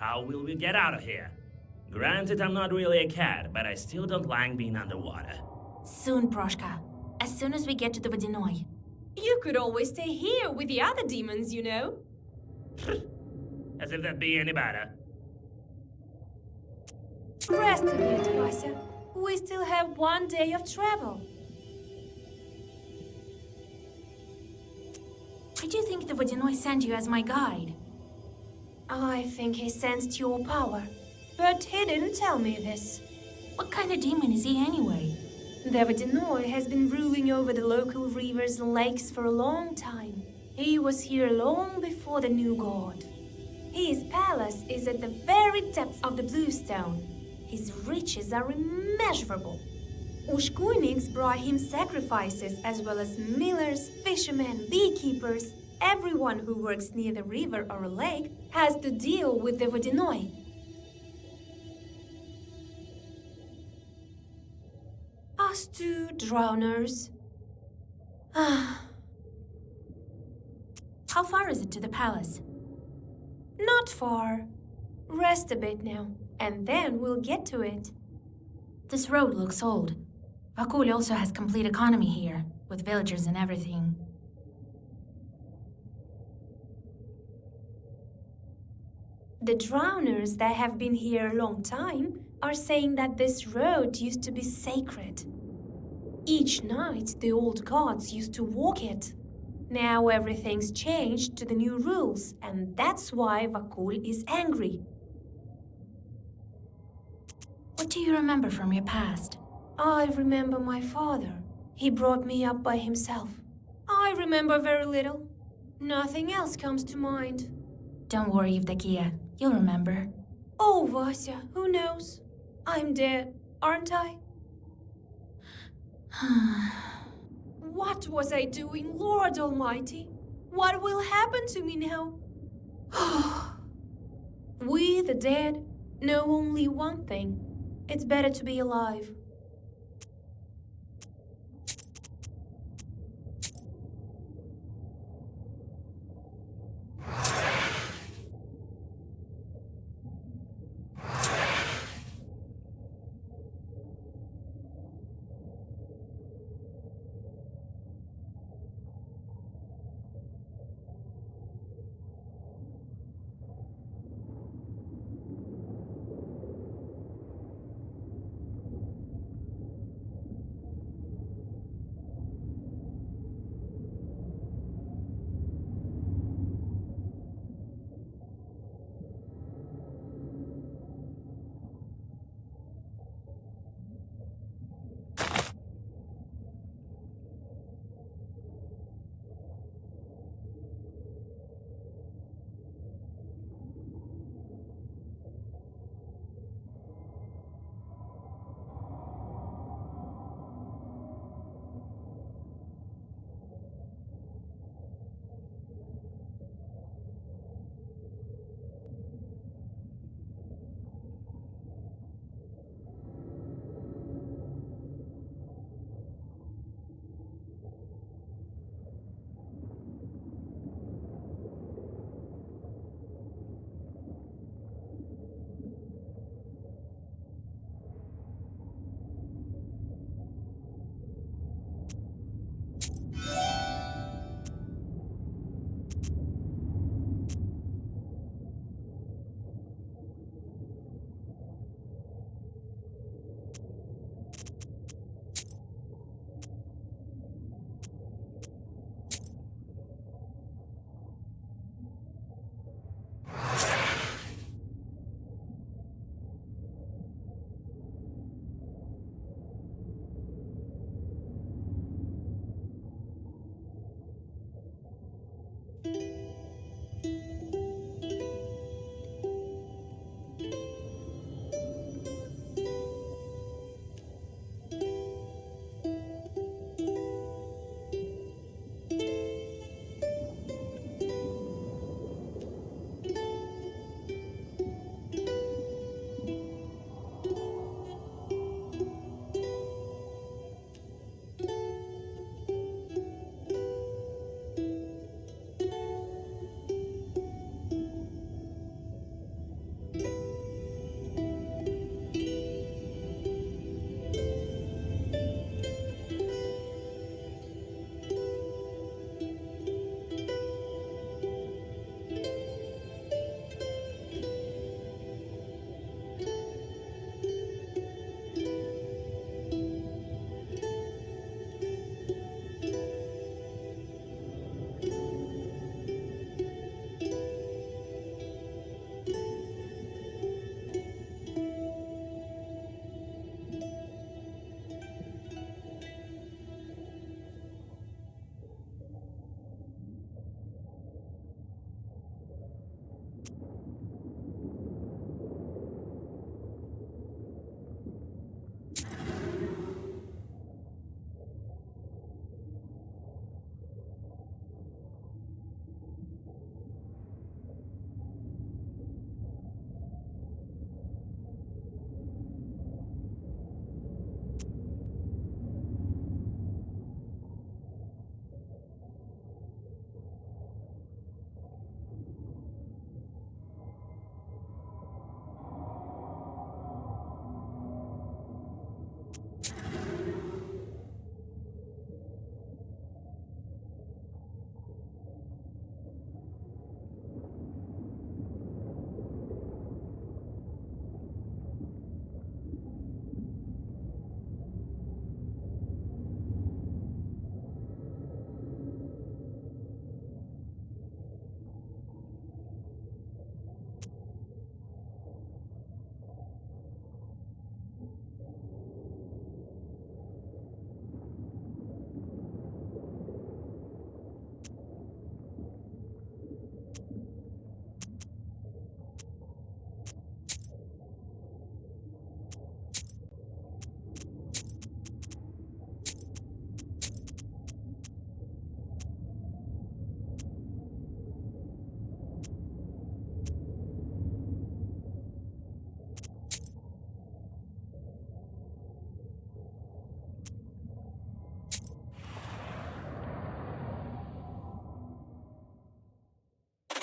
how will we get out of here? Granted, I'm not really a cat, but I still don't like being underwater. Soon, Proshka. As soon as we get to the Vodyanoi. You could always stay here with the other demons, you know. As if that'd be any better. Rest a bit, Vasya. We still have 1 day of travel. Why do you think the Vodyanoi sent you as my guide? I think he sensed your power, but he didn't tell me this. What kind of demon is he anyway? The Vodyanoi has been ruling over the local rivers and lakes for a long time. He was here long before the new god. His palace is at the very depths of the Bluestone. His riches are immeasurable. Ushkuiniks brought him sacrifices as well as millers, fishermen, beekeepers. Everyone who works near the river or a lake has to deal with the Vodyanoi. Us two drowners. How far is it to the palace? Not far. Rest a bit now, and then we'll get to it. This road looks old. Vakul also has complete economy here, with villagers and everything. The drowners that have been here a long time are saying that this road used to be sacred. Each night, the old gods used to walk it. Now everything's changed to the new rules, and that's why Vakul is angry. What do you remember from your past? I remember my father. He brought me up by himself. I remember very little. Nothing else comes to mind. Don't worry, Evdokia. You'll remember. Oh, Vasya, who knows? I'm dead, aren't I? What was I doing, Lord Almighty? What will happen to me now? We, the dead, know only one thing. It's better to be alive.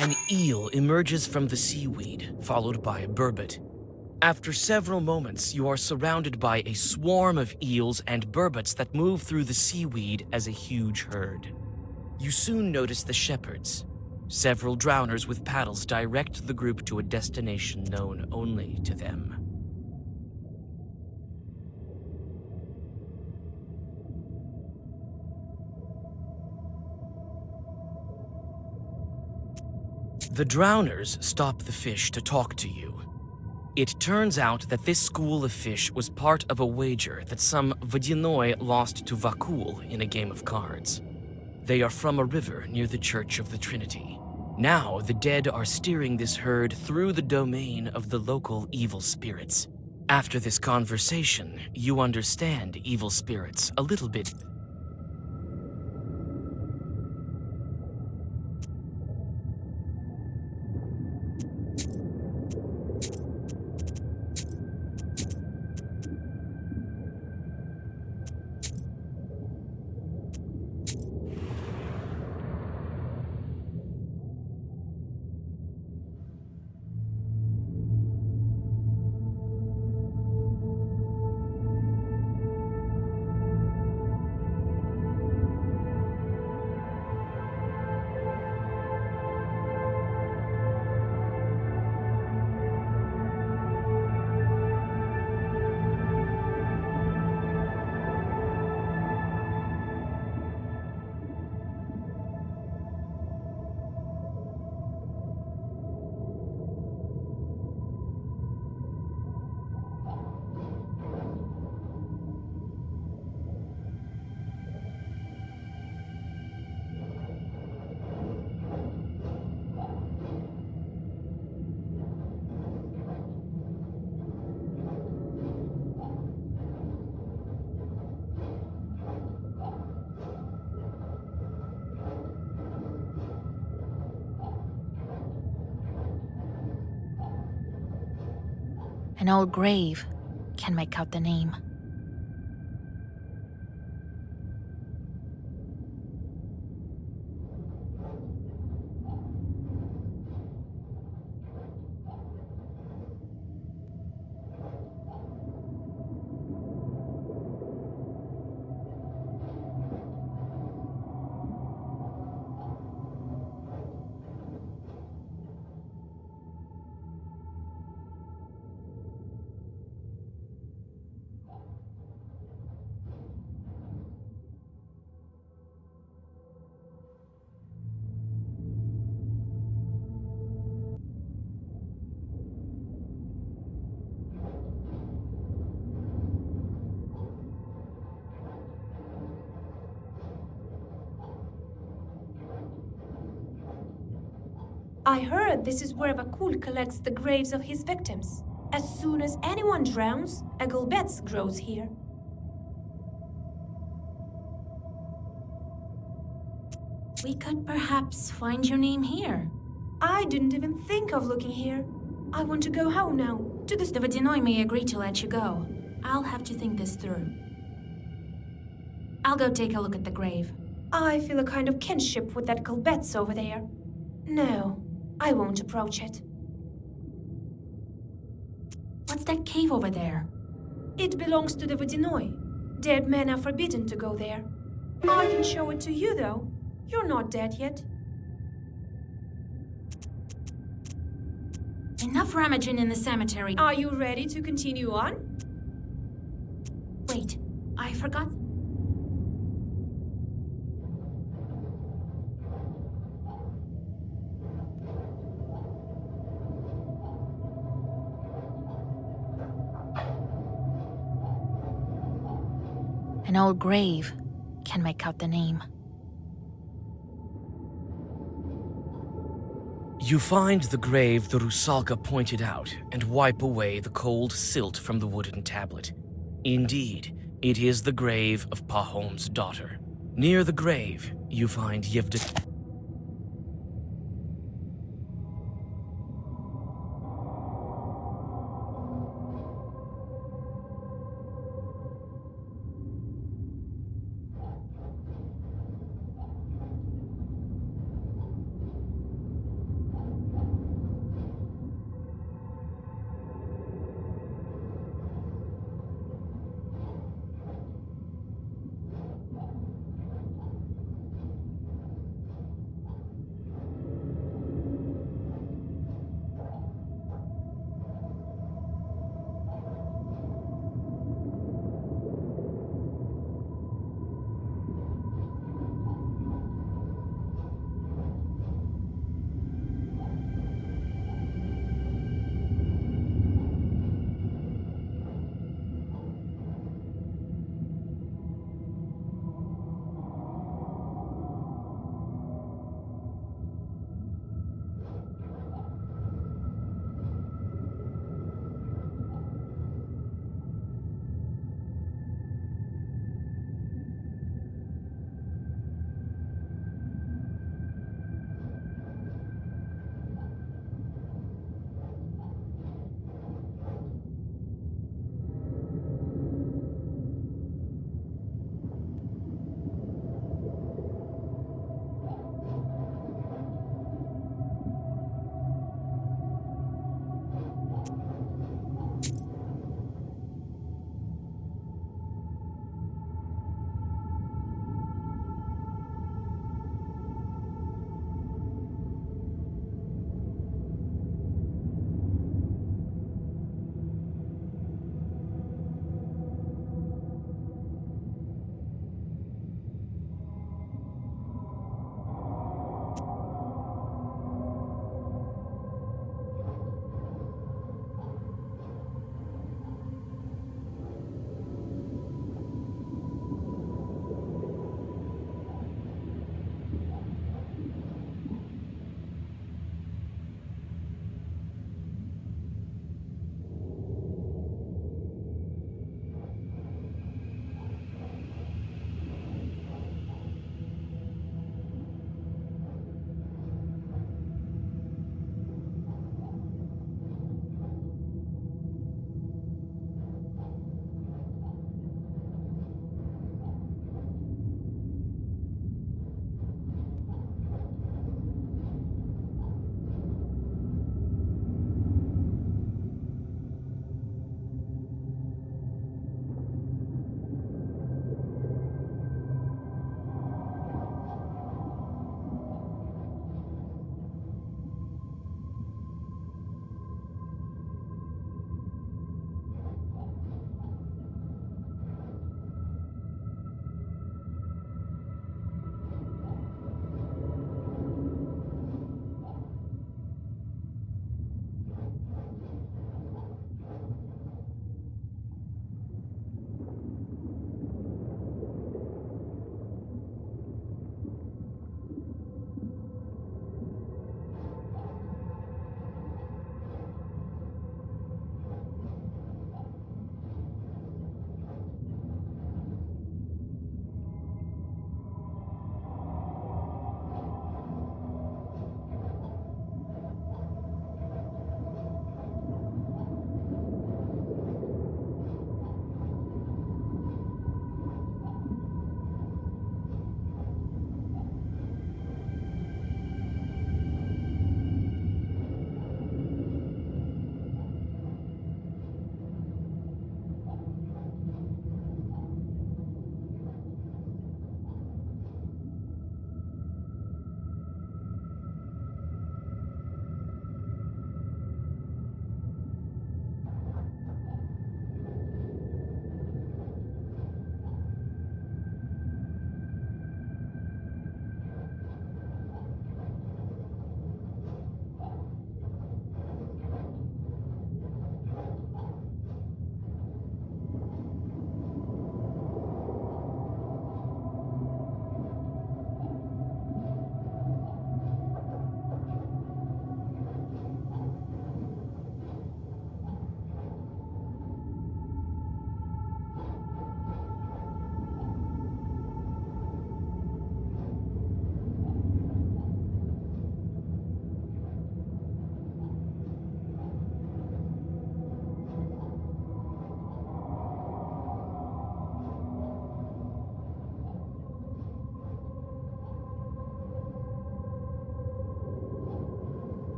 An eel emerges from the seaweed, followed by a burbot. After several moments, you are surrounded by a swarm of eels and burbots that move through the seaweed as a huge herd. You soon notice the shepherds. Several drowners with paddles direct the group to a destination known only to them. The drowners stop the fish to talk to you. It turns out that this school of fish was part of a wager that some Vodyanoi lost to Vakul in a game of cards. They are from a river near the Church of the Trinity. Now the dead are steering this herd through the domain of the local evil spirits. After this conversation, you understand evil spirits a little bit. An old grave. Can make out the name. I heard this is where Vakul collects the graves of his victims. As soon as anyone drowns, a gulbets grows here. We could perhaps find your name here. I didn't even think of looking here. I want to go home now, to the... The Vodyanoi may agree to let you go. I'll have to think this through. I'll go take a look at the grave. I feel a kind of kinship with that gulbets over there. No, I won't approach it. What's that cave over there? It belongs to the Vodyanoi. Dead men are forbidden to go there. I can show it to you, though. You're not dead yet. Enough rummaging in the cemetery. Are you ready to continue on? Wait, I forgot. An old grave. Can make out the name. You find the grave the Rusalka pointed out and wipe away the cold silt from the wooden tablet. Indeed, it is the grave of Pahom's daughter. Near the grave, you find Yevdok.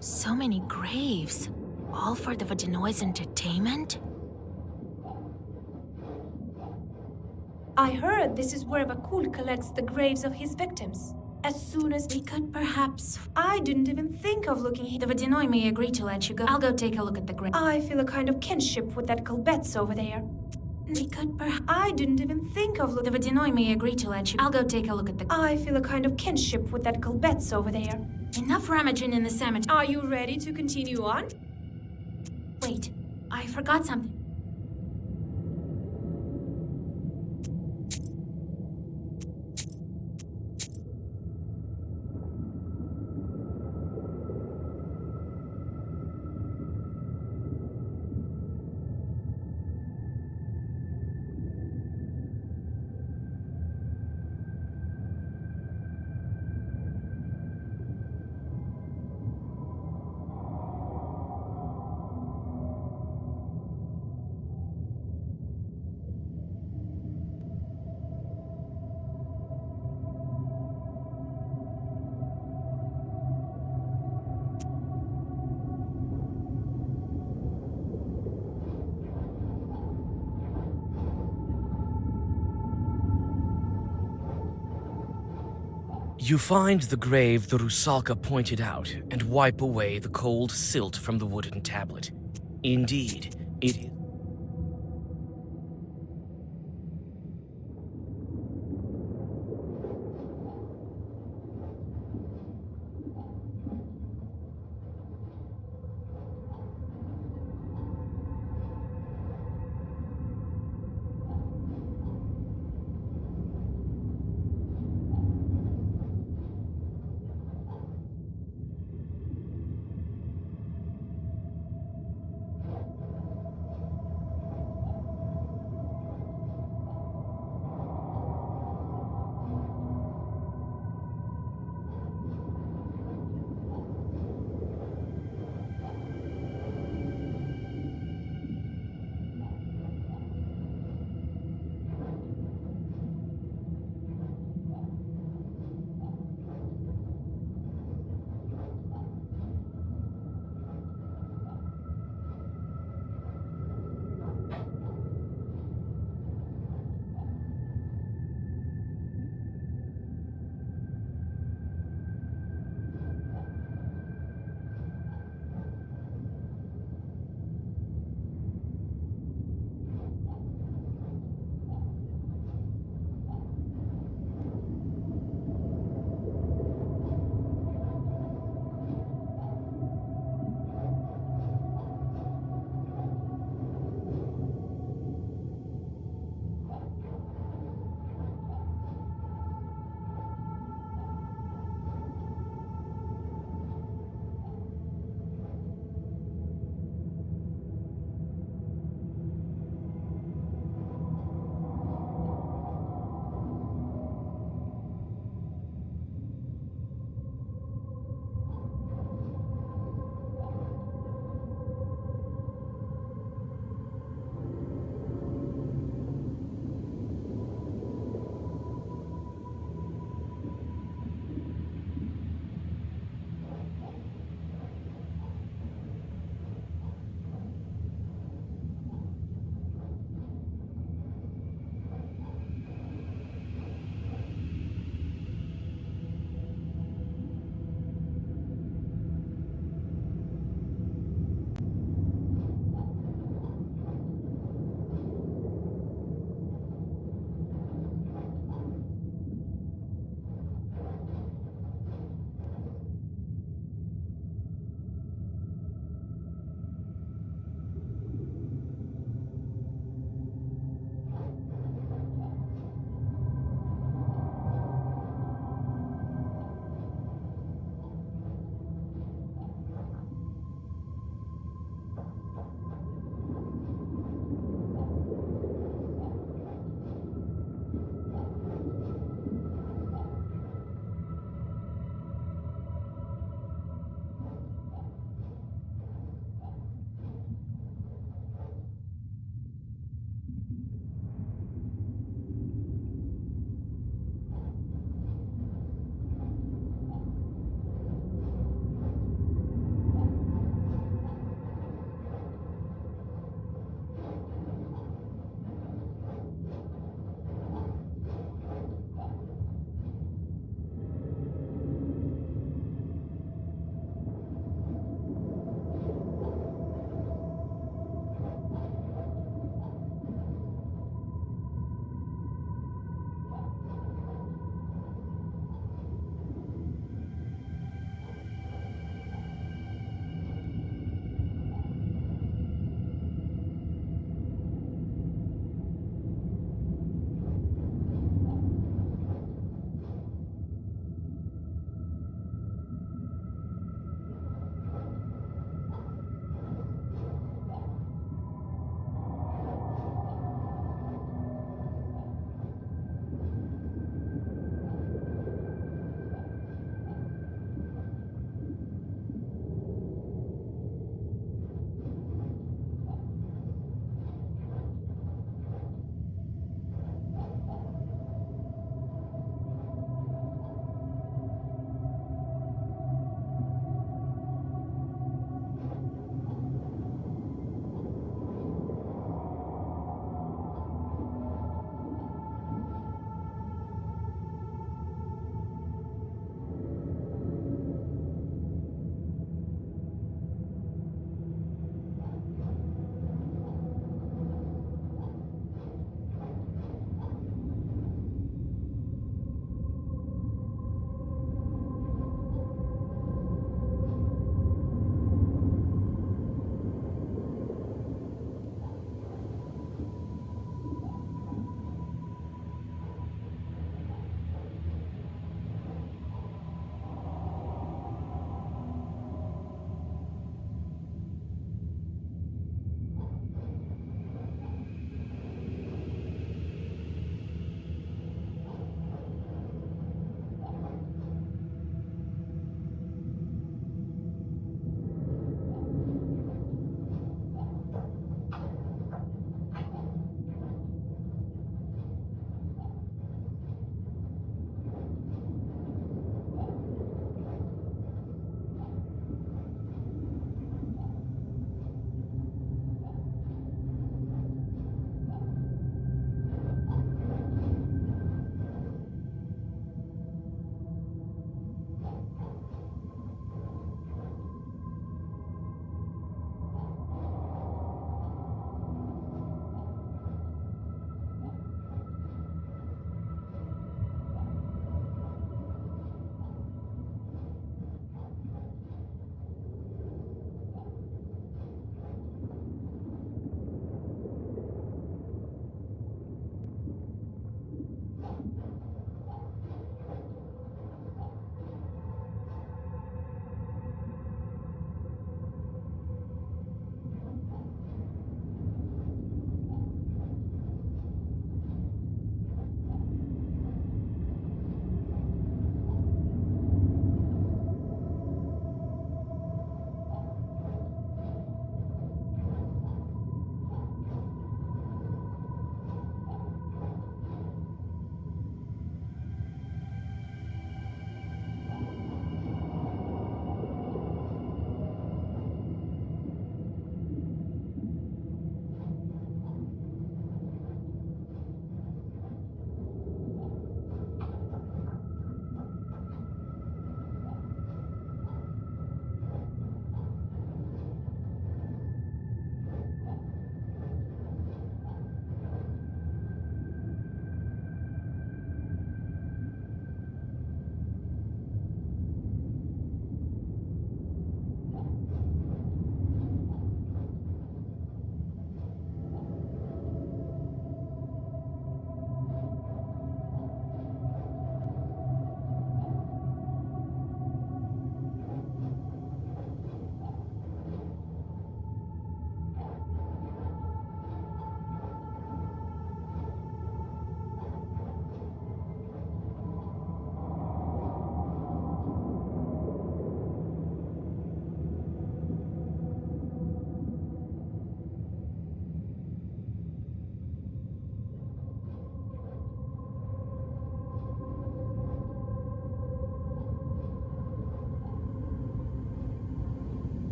So many graves. All for the Vodyanoi's entertainment? I heard this is where Vakul collects the graves of his victims. As soon as We could perhaps... I didn't even think of looking here. The Vodyanoi may agree to let you go. I'll go take a look at the grave. I feel a kind of kinship with that Kalbets over there. We could perhaps... I didn't even think of The looking. Vodyanoi may agree to let you... I'll go take a look at the... I feel a kind of kinship with that Kalbets over there. Enough rummaging in the cemetery. Are you ready to continue on? Wait, I forgot something. You find the grave the Rusalka pointed out and wipe away the cold silt from the wooden tablet. Indeed, it is.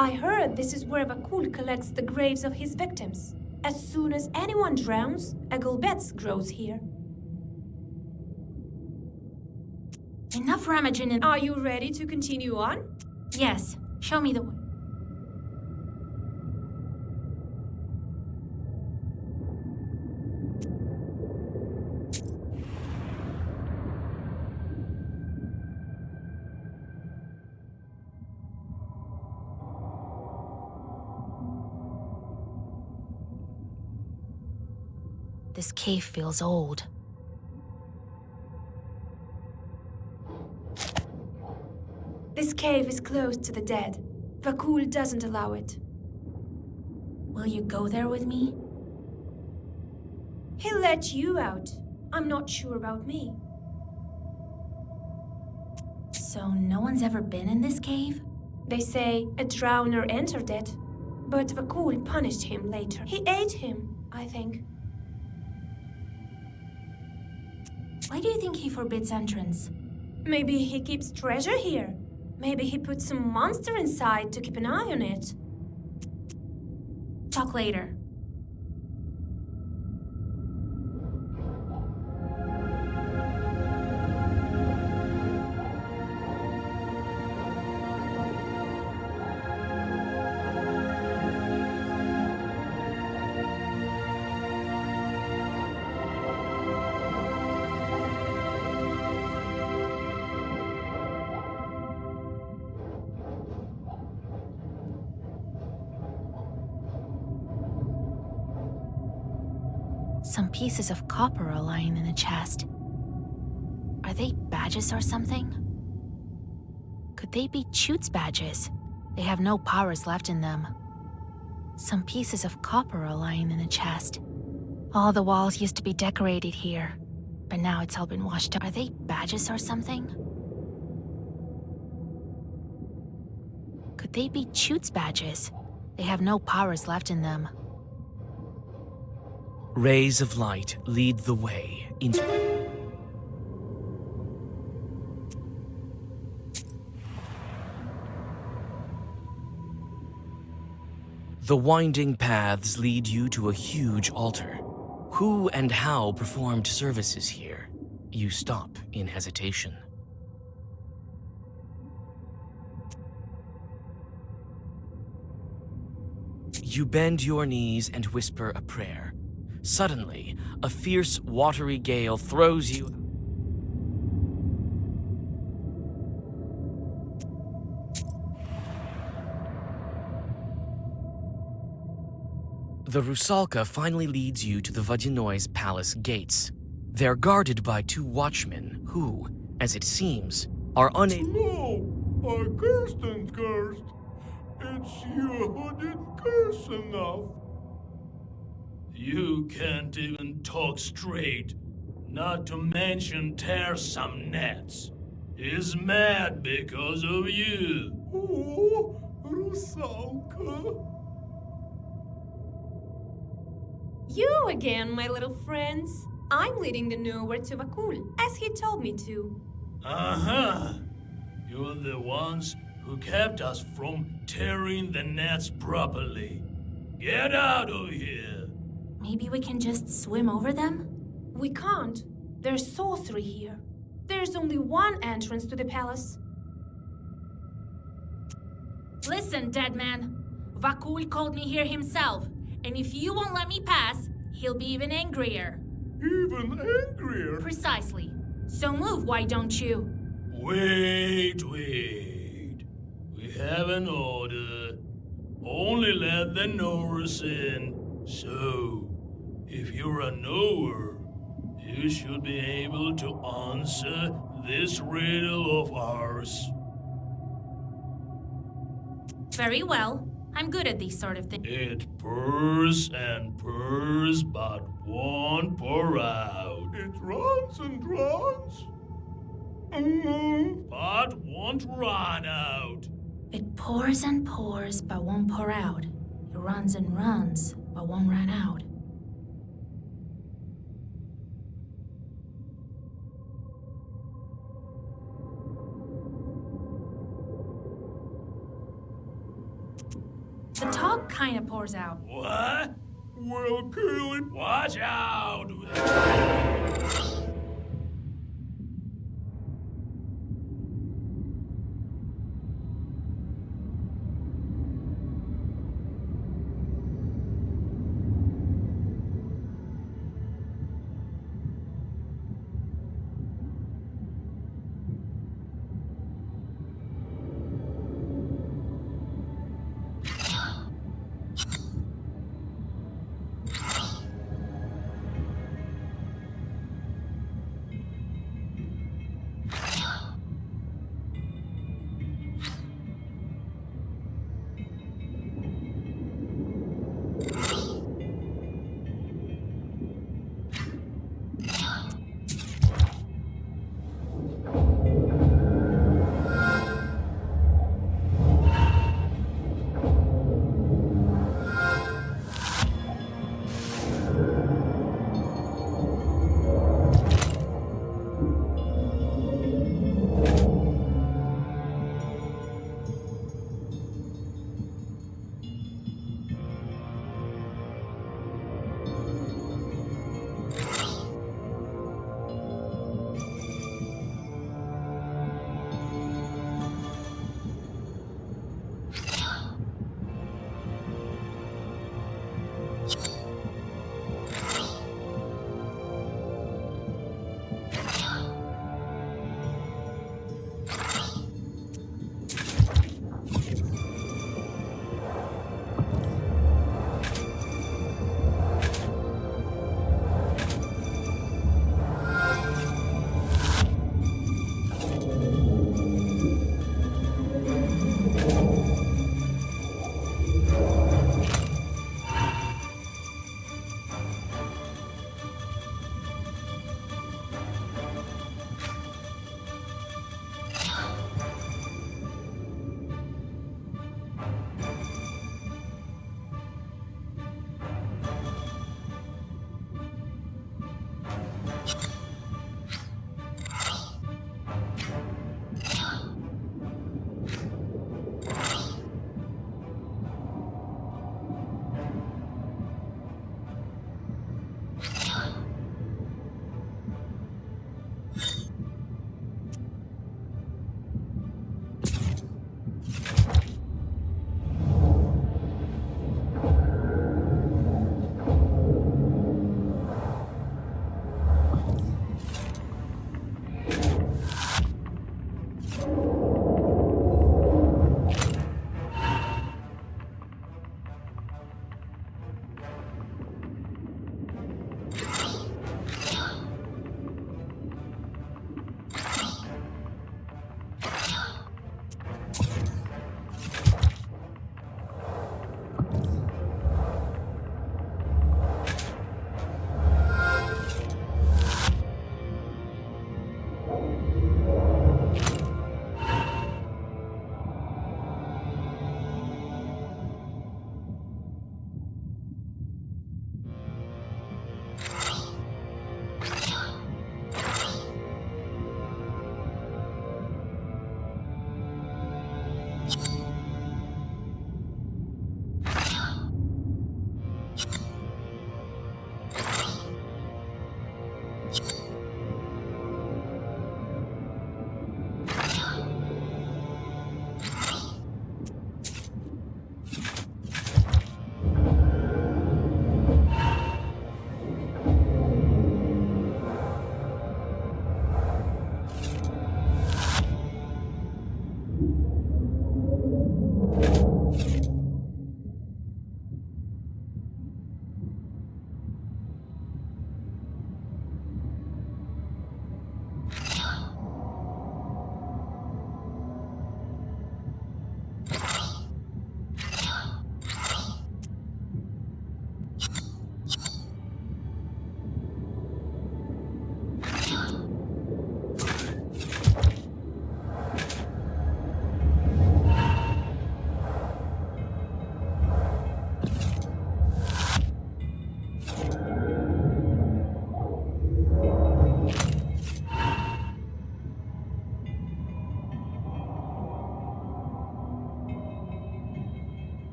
I heard this is where Vakul collects the graves of his victims. As soon as anyone drowns, a gulbets grows here. Enough rummaging in. Are you ready to continue on? Yes, show me the way. This cave feels old. This cave is closed to the dead. Vakul doesn't allow it. Will you go there with me? He'll let you out. I'm not sure about me. So no one's ever been in this cave? They say a drowner entered it, but Vakul punished him later. He ate him, I think. Why do you think he forbids entrance? Maybe he keeps treasure here. Maybe he put some monster inside to keep an eye on it. Talk later. Some pieces of copper are lying in a chest. Are they badges or something? Could they be Chut's badges? They have no powers left in them. Some pieces of copper are lying in a chest. All the walls used to be decorated here, but now it's all been washed out. Are they badges or something? Could they be Chut's badges? They have no powers left in them. Rays of light lead the way into... The winding paths lead you to a huge altar. Who and how performed services here? You stop in hesitation. You bend your knees and whisper a prayer. Suddenly, a fierce, watery gale throws you... The Rusalka finally leads you to the Vodyanoi's palace gates. They're guarded by two watchmen who, as it seems, are unable... No, I cursed and cursed. It's you who didn't curse enough. You can't even talk straight, not to mention tear some nets. He's mad because of you. Oh, Rusalka. You again, my little friends. I'm leading the nowhere to Vakul, as he told me to. Uh-huh. You're the ones who kept us from tearing the nets properly. Get out of here. Maybe we can just swim over them? We can't. There's sorcery here. There's only one entrance to the palace. Listen, dead man. Vakul called me here himself, and if you won't let me pass, he'll be even angrier. Even angrier. Precisely. So move, why don't you? Wait. We have an order. Only let the knowers in. So, if you're a knower, you should be able to answer this riddle of ours. Very well. I'm good at these sort of things. It purrs and purrs, but won't pour out. It runs and runs. But won't run out. It pours and pours, but won't pour out. It runs and runs, but won't run out. The talk kinda pours out. What? Well, kill it. Watch out!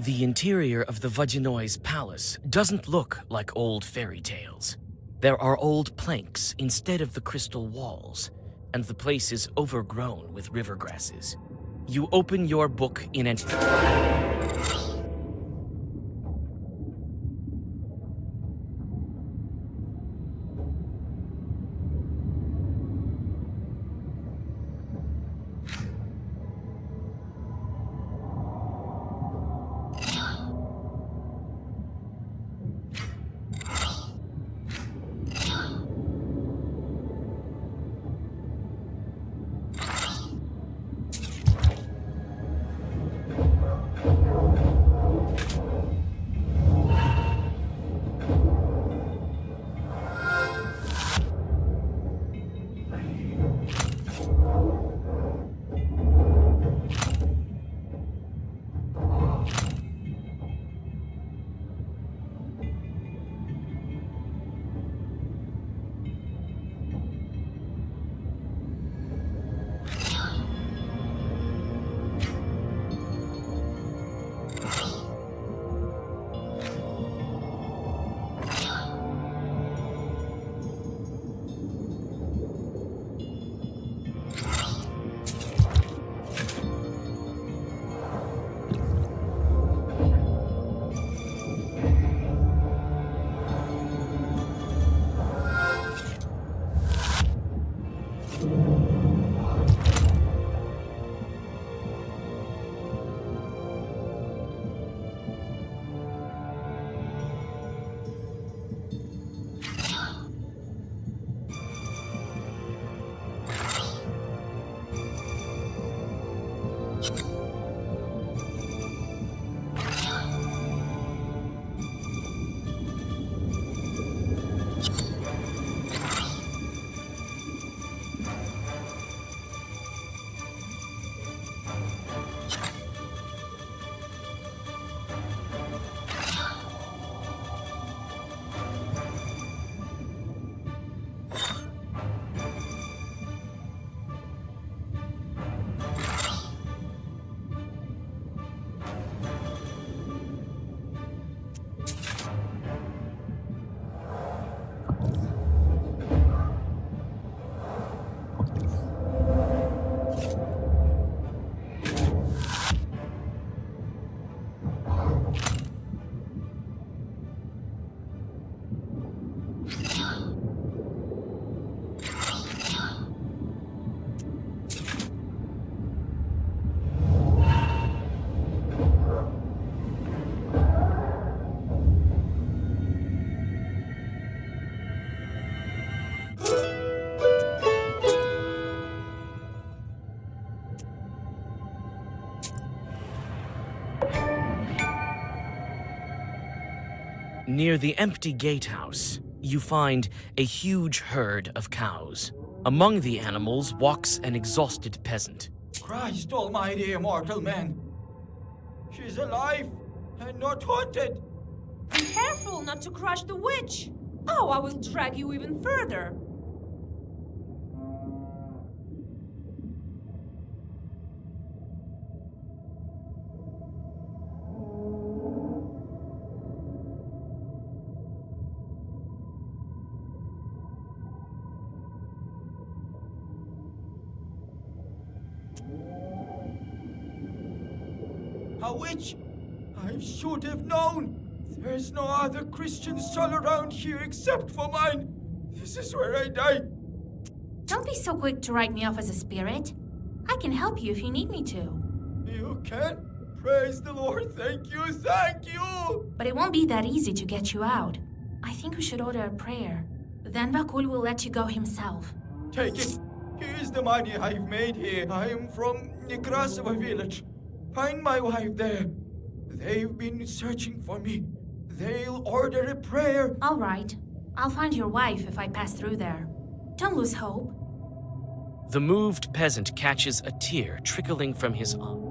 The interior of the Bobyanoi's palace doesn't look like old fairy tales. There are old planks instead of the crystal walls, and the place is overgrown with river grasses. You open your book in an... Near the empty gatehouse, you find a huge herd of cows. Among the animals walks an exhausted peasant. Christ almighty, immortal man. She's alive and not haunted. Be careful not to crush the witch! Oh, I will drag you even further! A witch? I should have known. There's no other Christian soul around here except for mine. This is where I die. Don't be so quick to write me off as a spirit. I can help you if you need me to. You can? Praise the Lord. Thank you. Thank you. But it won't be that easy to get you out. I think we should order a prayer. Then Vakul will let you go himself. Take it. Here's the money I've made here. I'm from Nekrasova village. Find my wife there. They've been searching for me. They'll order a prayer. All right. I'll find your wife if I pass through there. Don't lose hope. The moved peasant catches a tear trickling from his eye.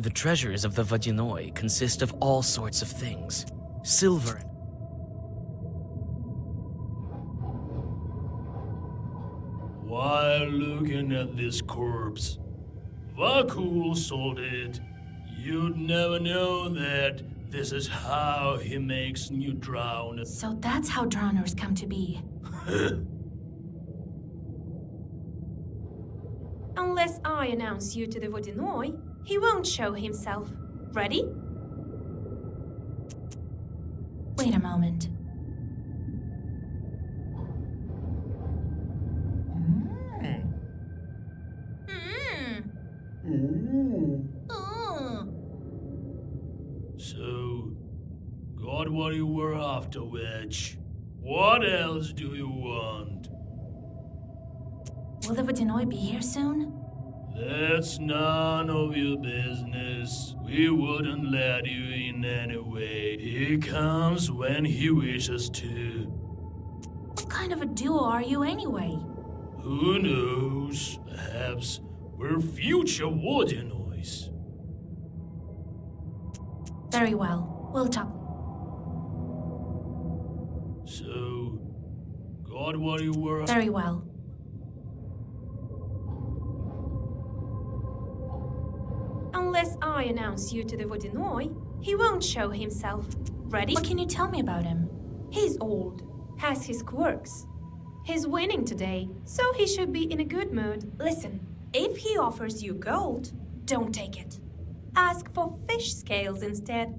The treasures of the Vodyanoy consist of all sorts of things. Silver. While looking at this corpse, Vakul sold it. You'd never know that this is how he makes new drown. So that's how drowners come to be. Unless I announce you to the Vodyanoy, he won't show himself. Ready? Wait a moment. So, got what you were after, witch. What else do you want? Will the Vodyanoy be here soon? That's none of your business. We wouldn't let you in anyway. He comes when he wishes to. What kind of a duo are you anyway? Who knows? Perhaps we're future Vodyanoys. Very well. We'll talk. So, got what you were... Very well. Unless I announce you to the Vodyanoy, he won't show himself. Ready? What can you tell me about him? He's old, has his quirks. He's winning today, so he should be in a good mood. Listen, if he offers you gold, don't take it. Ask for fish scales instead.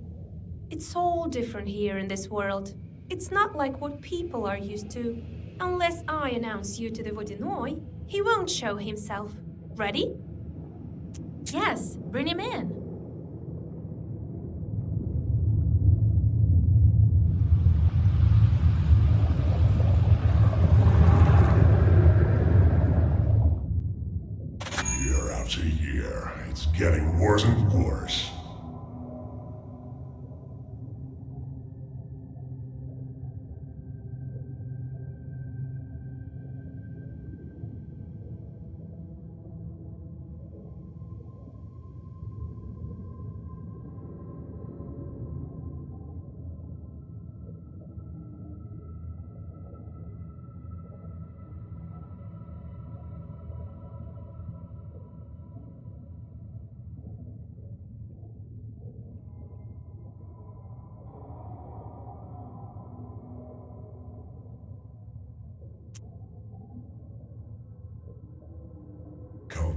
It's all different here in this world. It's not like what people are used to. Unless I announce you to the Vodyanoy, he won't show himself. Ready? Yes, bring him in. Year after year, it's getting worse and worse.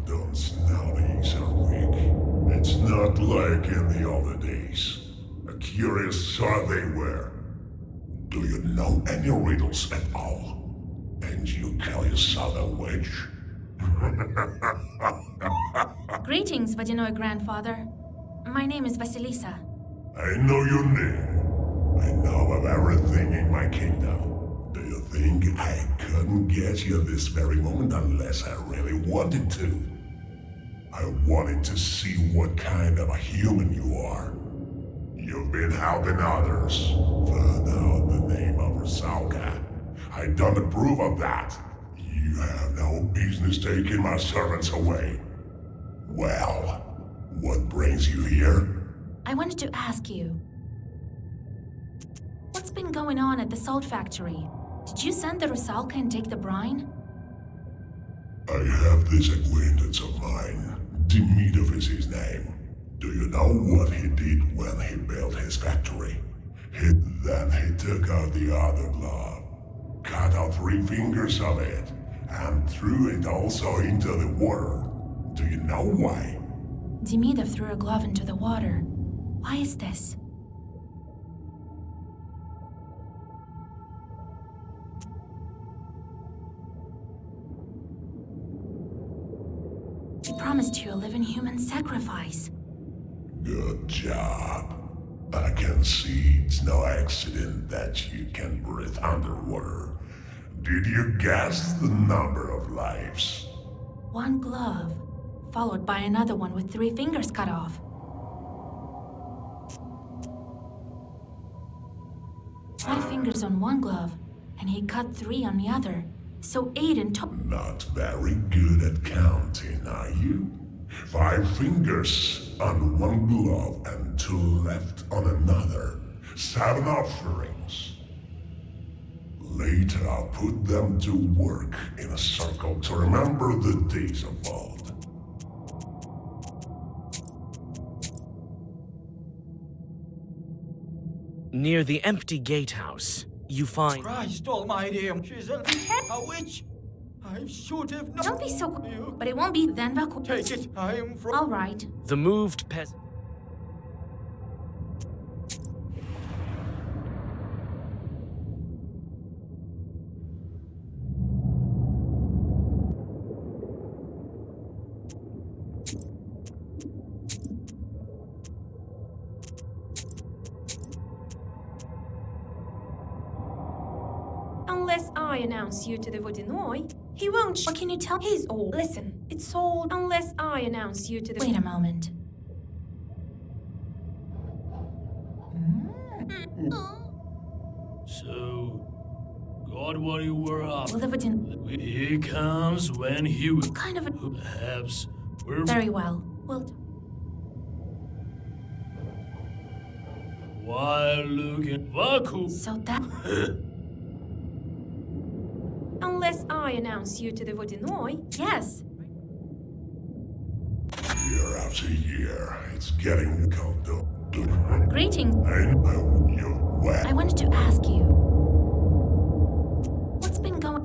Those nowadays are weak. It's not like in the older days. A curious sort they were. Do you know any riddles at all? And you call yourself a witch? Greetings, Vodyanoy grandfather. My name is Vasilisa. I know your name. I know of everything in my kingdom. Do you think I couldn't get you this very moment unless I really wanted to? I wanted to see what kind of a human you are. You've been helping others. Found out the name of Rusalka. I don't approve of that. You have no business taking my servants away. Well, what brings you here? I wanted to ask you, what's been going on at the salt factory? Did you send the Rusalka and take the brine? I have this acquaintance of mine. Demidov is his name. Do you know what he did when he built his factory? Then he took out the other glove, cut out 3 fingers of it, and threw it also into the water. Do you know why? Demidov threw a glove into the water. Why is this? He promised you a living human sacrifice. Good job. I can see it's no accident that you can breathe underwater. Did you guess the number of lives? 1 glove, followed by another one with 3 fingers cut off. Five fingers on 1 glove, and he cut 3 on the other. So 8 in total. Not very good at counting, are you? 5 fingers on 1 glove and 2 left on another. 7 offerings. Later I'll put them to work in a circle to remember the days of old. Near the empty gatehouse, you find... Christ almighty, she's a witch. I should have known. Don't be so You but it won't be then, Vaku. take it. I am from. All right. The moved peasant... Unless I announce you to the Vodyanoy, he won't. What can you tell? He's old. Listen, it's old. Unless I announce you to the. Wait a moment. So, got what you were up. Will the Vodyan... He comes when he will. What kind of a... Perhaps we're. Very well. Well, While looking Vaku. so that... Unless I announce you to the Vodyanoy. Yes. Year after year, it's getting cold up. Greetings. Well, I wanted to ask you, what's been going...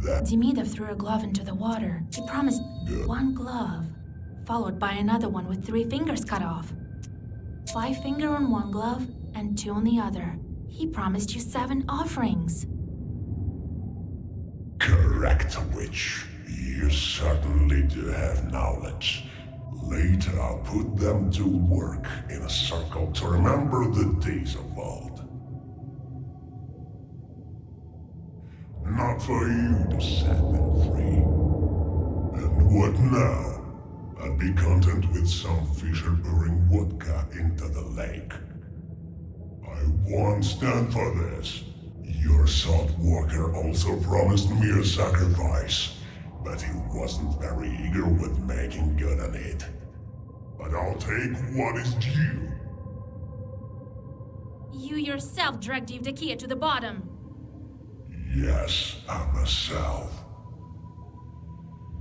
that Demidov threw a glove into the water. He promised 1 glove, followed by another one with 3 fingers cut off. 5 finger on 1 glove and 2 on the other. He promised you 7 offerings. correct, witch. You certainly do have knowledge. Later I'll put them to work in a circle to remember the days of old. Not for you to set them free. And what now? I'd be content with some fisher pouring vodka into the lake. I won't stand for this. Your salt walker also promised me a sacrifice, but he wasn't very eager with making good on it. But I'll take what is due. You yourself dragged Evdokia to the bottom. Yes, I myself.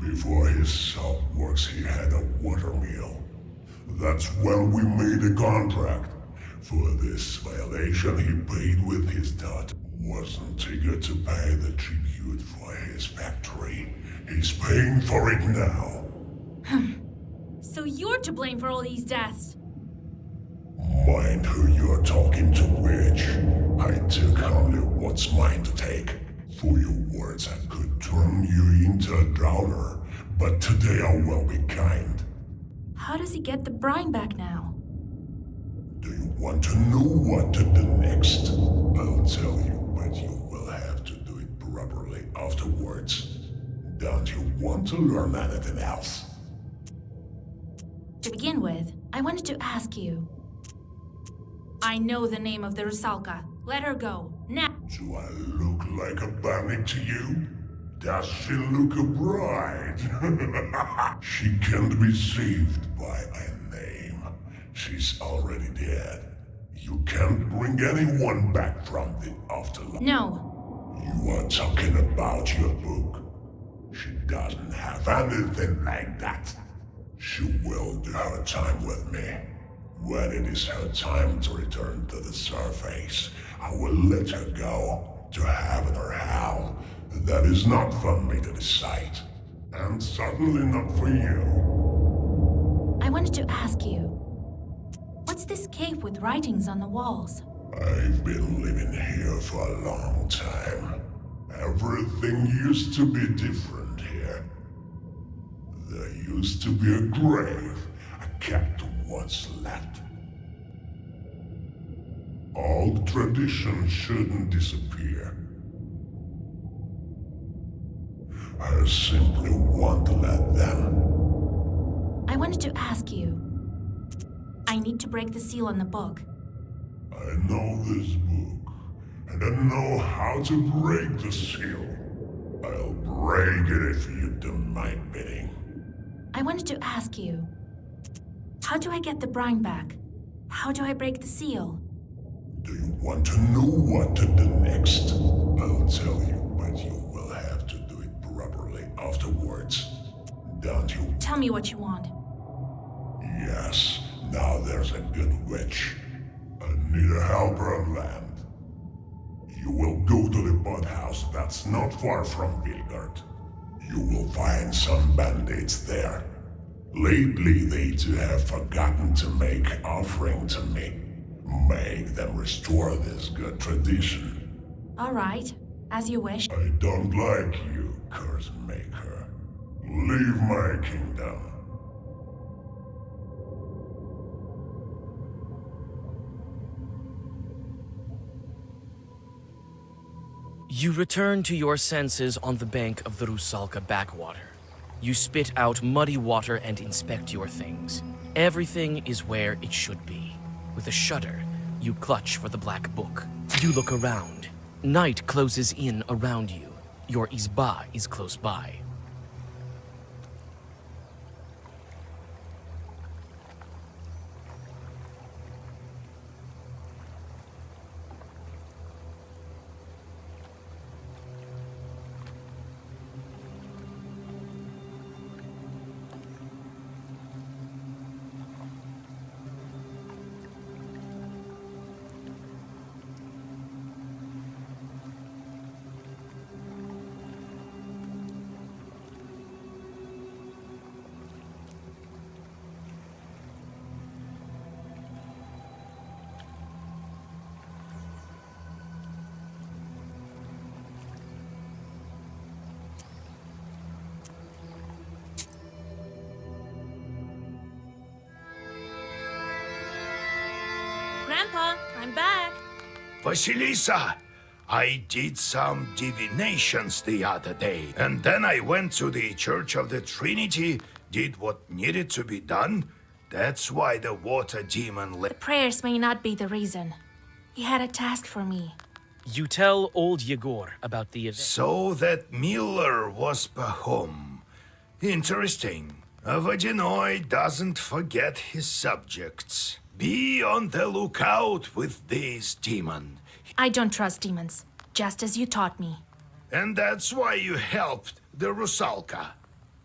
Before his salt works, he had a watermill. That's when we made a contract. For this violation, he paid with his daughter. Wasn't eager to pay the tribute for his factory. He's paying for it now. So you're to blame for all these deaths. Mind who you're talking to, witch. I took only what's mine to take. For your words, I could turn you into a drowner, but today I will be kind. How does he get the brine back now? Do you want to know what to do next? I'll tell you, but you will have to do it properly afterwards. Don't you want to learn anything else? To begin with, I wanted to ask you. I know the name of the Rusalka. Let her go. Now. Do I look like a bandit to you? Does she look a bride? She can't be saved by a name. She's already dead. You can't bring anyone back from the afterlife. No. You are talking about your book. She doesn't have anything like that. She will do her time with me. When it is her time to return to the surface, I will let her go to heaven or hell. That is not for me to decide, and certainly not for you. I wanted to ask you. What's this cave with writings on the walls? I've been living here for a long time. Everything used to be different here. There used to be a grave I kept what's left. Old traditions shouldn't disappear. I simply want to let them. I wanted to ask you. I need to break the seal on the book. I know this book, and I know how to break the seal. I'll break it if you do my bidding. I wanted to ask you. How do I get the brine back? How do I break the seal? Do you want to know what to do next? I'll tell you, but you will have to do it properly afterwards. Don't you? Tell me what you want. Yes, now there's a good witch. I need a helper on land. You will go to the boathouse that's not far from Vilgard. You will find some bandits there. Lately, they too have forgotten to make offering to me. Make them restore this good tradition. All right, as you wish. I don't like you, curse maker. Leave my kingdom. You return to your senses on the bank of the Rusalka backwater. You spit out muddy water and inspect your things. Everything is where it should be. With a shudder, you clutch for the black book. You look around. Night closes in around you. Your izba is close by. Grandpa, I'm back. Vasilisa, I did some divinations the other day, and then I went to the Church of the Trinity, did what needed to be done. That's why the water demon The prayers may not be the reason. He had a task for me. You tell old Yegor about the event. So that Miller was Pahom. Interesting. A Vodyanoi doesn't forget his subjects. Be on the lookout with this demon. I don't trust demons, just as you taught me. And that's why you helped the Rusalka.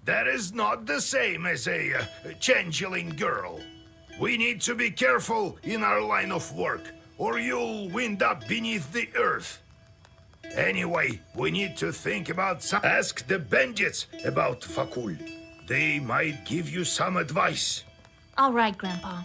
That is not the same as a changeling girl. We need to be careful in our line of work, or you'll wind up beneath the earth. Anyway, we need to think about some. Ask the bandits about Fakul. They might give you some advice. All right, Grandpa.